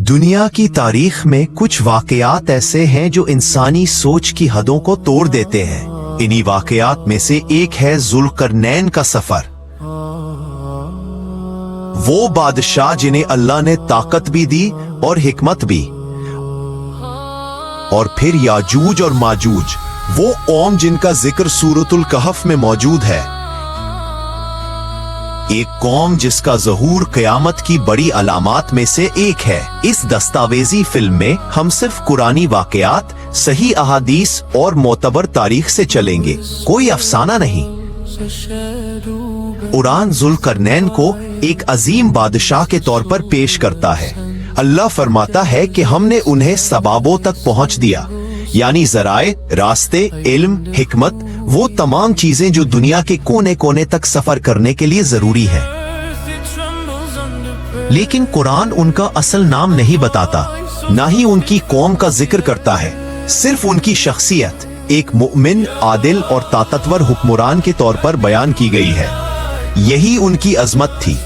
दुनिया की तारीख में कुछ वाकयात ऐसे हैं जो इंसानी सोच की हदों को तोड़ देते हैं। इन्हीं वाकयात में से एक है जुल्करनैन का सफर। वो बादशाह जिन्हें अल्लाह ने ताकत भी दी और हिकमत भी, और फिर याजूज और माजूज, वो कौम जिनका जिक्र सूरतुल कहफ में मौजूद है। एक कौम जिसका ज़हूर क़यामत की बड़ी अलामात में से एक है। इस दस्तावेजी फिल्म में हम सिर्फ कुरानी वाक़यात, सही अहादीस और मोतबर तारीख से चलेंगे, कोई अफसाना नहीं। कुरान जुल्करनैन को एक अजीम बादशाह के तौर पर पेश करता है। अल्लाह फरमाता है कि हमने उन्हें सबाबों तक पहुंच दिया, यानी ज़राए, रास्ते, इल्म, हिकमत, वो तमाम चीजें जो दुनिया के कोने कोने तक सफर करने के लिए जरूरी है। लेकिन कुरान उनका असल नाम नहीं बताता, ना ही उनकी कौम का जिक्र करता है। सिर्फ उनकी शख्सियत एक मुमिन, आदिल और ताकतवर हुक्मरान के तौर पर बयान की गई है। यही उनकी अजमत थी।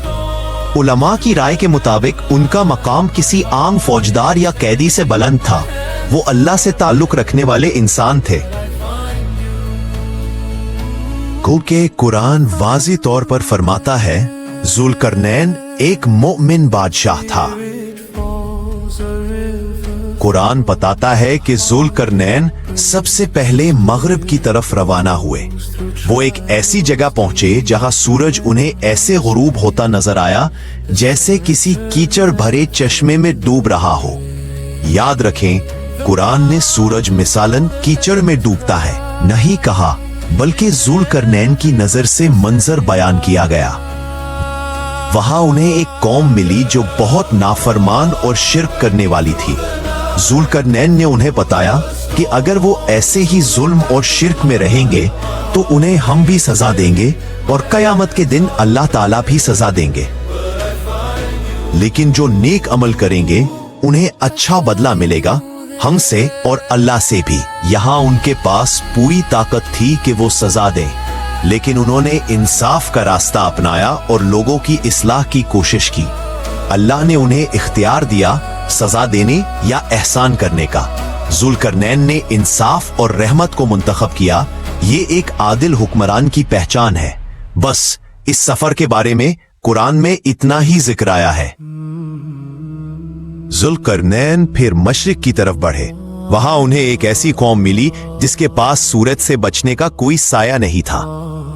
उलमा की राय के मुताबिक उनका मकाम किसी आम फौजदार या कैदी से बुलंद था। वो अल्लाह से ताल्लुक रखने वाले इंसान थे। क्योंकि कुरान वाज़ी तौर पर फरमाता है, जुल्करनैन एक मोमिन बादशाह था। कुरान बताता है कि जुल्करनैन सबसे पहले मगरिब की तरफ रवाना हुए। वो एक ऐसी जगह पहुंचे जहां सूरज उन्हें ऐसे गुरूब होता नजर आया जैसे किसी कीचड़ भरे चश्मे में डूब रहा हो। याद रखें, कुरान ने सूरज मिसालन कीचड़ में डूबता है नहीं कहा, बल्कि जुल्करनैन की नजर से मंजर बयान किया गया। वहां उन्हें एक कौम मिली जो बहुत नाफरमान और शिर्क करने वाली थी। जुल्करनैन ने उन्हें बताया कि अगर वो ऐसे ही जुल्म और शिर्क में रहेंगे तो उन्हें हम भी सजा देंगे और कयामत के दिन अल्लाह ताला भी सजा देंगे। लेकिन जो नेक अमल करेंगे उन्हें अच्छा बदला मिलेगा, हमसे और अल्लाह से भी। यहाँ उनके पास पूरी ताकत थी कि वो सजा दें, लेकिन उन्होंने इंसाफ का रास्ता अपनाया और लोगों की इस्लाह की कोशिश की। अल्लाह ने उन्हें इख्तियार दिया सजा देने या एहसान करने का। जुल्करनैन ने इंसाफ और रहमत को मुंतखब किया। ये एक आदिल हुक्मरान की पहचान है। बस इस सफर के बारे में कुरान में इतना ही जिक्र आया है। जुल्करनैन फिर मशरिक की तरफ बढ़े। वहां उन्हें एक ऐसी कौम मिली जिसके पास सूरज से बचने का कोई साया नहीं था,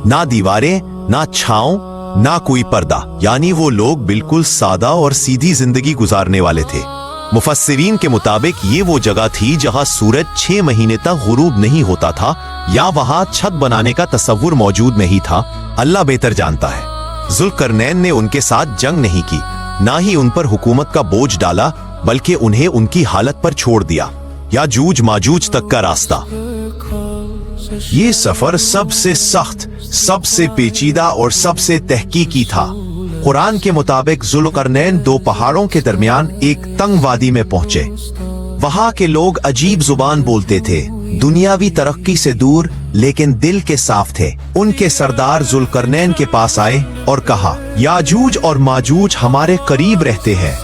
ना दीवारें, ना छांव, ना कोई पर्दा। यानी वो लोग बिल्कुल सादा और सीधी जिंदगी गुजारने वाले थे। मुफस्सिरीन के मुताबिक ये वो जगह थी जहां सूरज 6 महीने तक गुरूब नहीं होता था, या वहां छत बनाने का तसव्वुर मौजूद नहीं था। अल्लाह बेहतर जानता है। जुल्करनैन ने उनके साथ जंग नहीं की, ना ही उन पर हुकूमत का बोझ डाला, बल्कि उन्हें उनकी हालत पर छोड़ दिया। याजूज माजूज तक का रास्ता। ये सफर सबसे सख्त, सबसे पेचीदा और सबसे तहकीकी था। कुरान के मुताबिक जुल्करनैन 2 पहाड़ों के दरमियान एक तंग वादी में पहुंचे। वहां के लोग अजीब जुबान बोलते थे, दुनियावी तरक्की से दूर लेकिन दिल के साफ थे। उनके सरदार जुल्करनैन के पास आए और कहा, याजूज और माजूज हमारे करीब रहते हैं,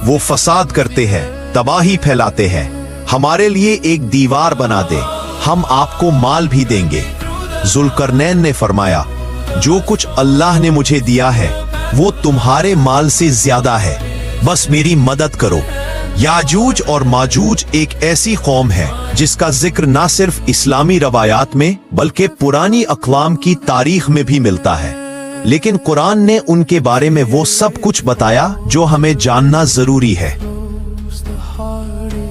वो फसाद करते हैं, तबाही फैलाते हैं। हमारे लिए एक दीवार बना दे, हम आपको माल भी देंगे। जुल्करनैन ने फरमाया, जो कुछ अल्लाह ने मुझे दिया है वो तुम्हारे माल से ज्यादा है, बस मेरी मदद करो। याजूज और माजूज एक ऐसी कौम है जिसका जिक्र ना सिर्फ इस्लामी रवायात में बल्कि पुरानी अक़वाम की तारीख में भी मिलता है। लेकिन कुरान ने उनके बारे में वो सब कुछ बताया जो हमें जानना जरूरी है।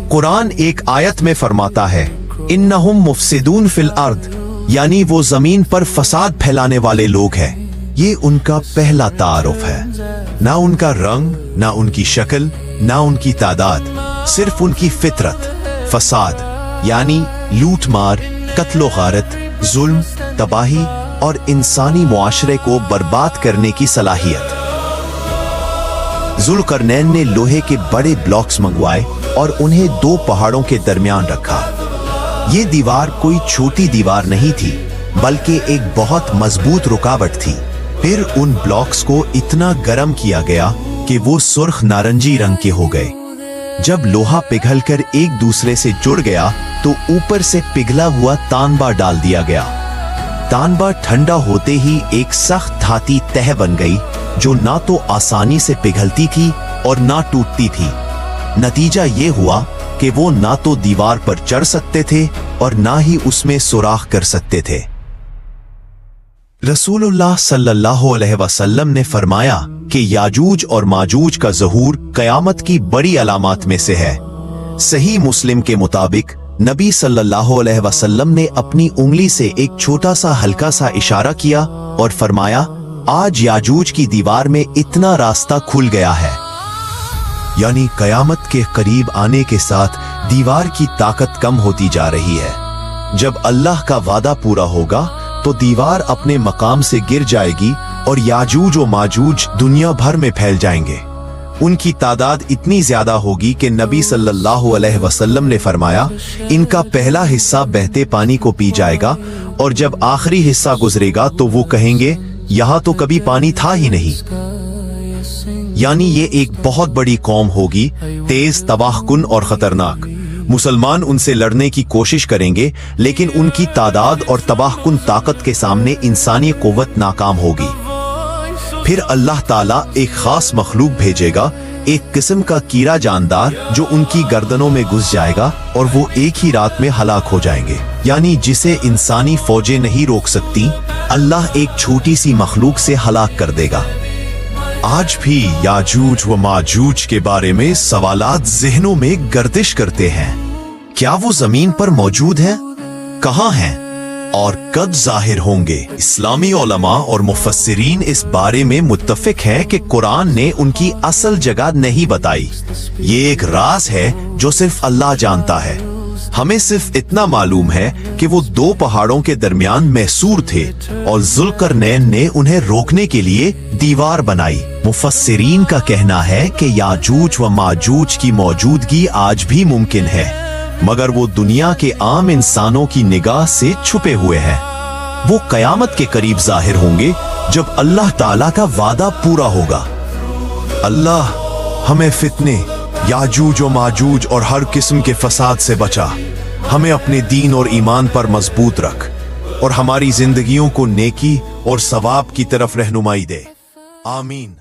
कुरान एक आयत में फरमाता है, इन्नहुम मुफसिदून फिल अर्द, यानी वो जमीन पर फसाद फैलाने वाले लोग हैं। ये उनका पहला तारुफ है। ना उनका रंग, ना उनकी शक्ल, ना उनकी तादाद, सिर्फ उनकी फितरत। फसाद यानी लूट मार, कत्लो गारत, जुल्म, तबाही और इंसानी मुआशरे को बर्बाद करने की सलाहियत। जुल्करनैन ने लोहे के बड़े ब्लॉक्स मंगवाए और उन्हें 2 पहाड़ों के दरमियान रखा। ये दीवार कोई छोटी दीवार नहीं थी, बल्कि एक बहुत मजबूत रुकावट थी। फिर उन ब्लॉक्स को इतना गर्म किया गया कि वो सुर्ख नारंगी रंग के हो गए। जब लोहा पिघलकर एक दूसरे से जुड़ गया तो ऊपर से पिघला हुआ तांबा डाल दिया गया। तांबा ठंडा होते ही एक सख्त धाती तह बन गई जो ना तो आसानी से पिघलती थी और ना टूटती थी। नतीजा ये हुआ कि वो ना तो दीवार पर चढ़ सकते थे और ना ही उसमें सुराख कर सकते थे। रसूलुल्लाह सल्लल्लाहु अलैहि वसल्लम ने फरमाया कि याजूज और माजूज का ज़हूर क़यामत की बड़ी अलामात में से है। सही मुस्लिम के मुताबिक नबी सल्लल्लाहु अलैहि वसल्लम ने अपनी उंगली से एक छोटा सा हल्का सा इशारा किया और फरमाया, आज याजूज की दीवार में इतना रास्ता खुल गया है। यानी क़यामत के करीब आने के साथ दीवार की ताकत कम होती जा रही है। जब अल्लाह का वादा पूरा होगा तो दीवार अपने मकाम से गिर जाएगी और याजूज और माजूज दुनिया भर में फैल जाएंगे। उनकी तादाद इतनी ज्यादा होगी कि नबी सल्लल्लाहु अलैहि वसल्लम ने फरमाया, इनका पहला हिस्सा बहते पानी को पी जाएगा और जब आखिरी हिस्सा गुजरेगा तो वो कहेंगे, यहाँ तो कभी पानी था ही नहीं। यानी ये एक बहुत बड़ी कौम होगी, तेज, तबाहकुन और खतरनाक। मुसलमान उनसे लड़ने की कोशिश करेंगे लेकिन उनकी तादाद और तबाहकुन ताकत के सामने इंसानी कुव्वत नाकाम होगी। फिर अल्लाह ताला एक खास मखलूक भेजेगा, एक किस्म का कीड़ा जानदार जो उनकी गर्दनों में घुस जाएगा और वो एक ही रात में हलाक हो जाएंगे। यानी जिसे इंसानी फौजें नहीं रोक सकती, अल्लाह एक छोटी सी मखलूक से हलाक कर देगा। आज भी याजूज व माजूज के बारे में सवालात ज़हनों में गर्दिश करते हैं। क्या वो जमीन पर मौजूद हैं? कहाँ हैं? और कब जाहिर होंगे? इस्लामी उलमा और मुफस्सिरीन इस बारे में मुत्तफिक हैं कि कुरान ने उनकी असल जगह नहीं बताई। ये एक राज है जो सिर्फ अल्लाह जानता है। हमें सिर्फ इतना मालूम है कि वो दो पहाड़ों के दरमियान महसूर थे और जुल्करनैन ने उन्हें रोकने के लिए दीवार बनाई। मुफस्सिरीन का कहना है कि याजूज व माजूज की मौजूदगी आज भी मुमकिन है, मगर वो दुनिया के आम इंसानों की निगाह से छुपे हुए हैं। वो क़यामत के करीब जाहिर होंगे जब अल्लाह ताला का वादा पूरा होगा। अल्लाह हमें फितने, याजूज और माजूज और हर किस्म के फसाद से बचा। हमें अपने दीन और ईमान पर मजबूत रख और हमारी जिंदगियों को नेकी और सवाब की तरफ रहनुमाई दे। आमीन।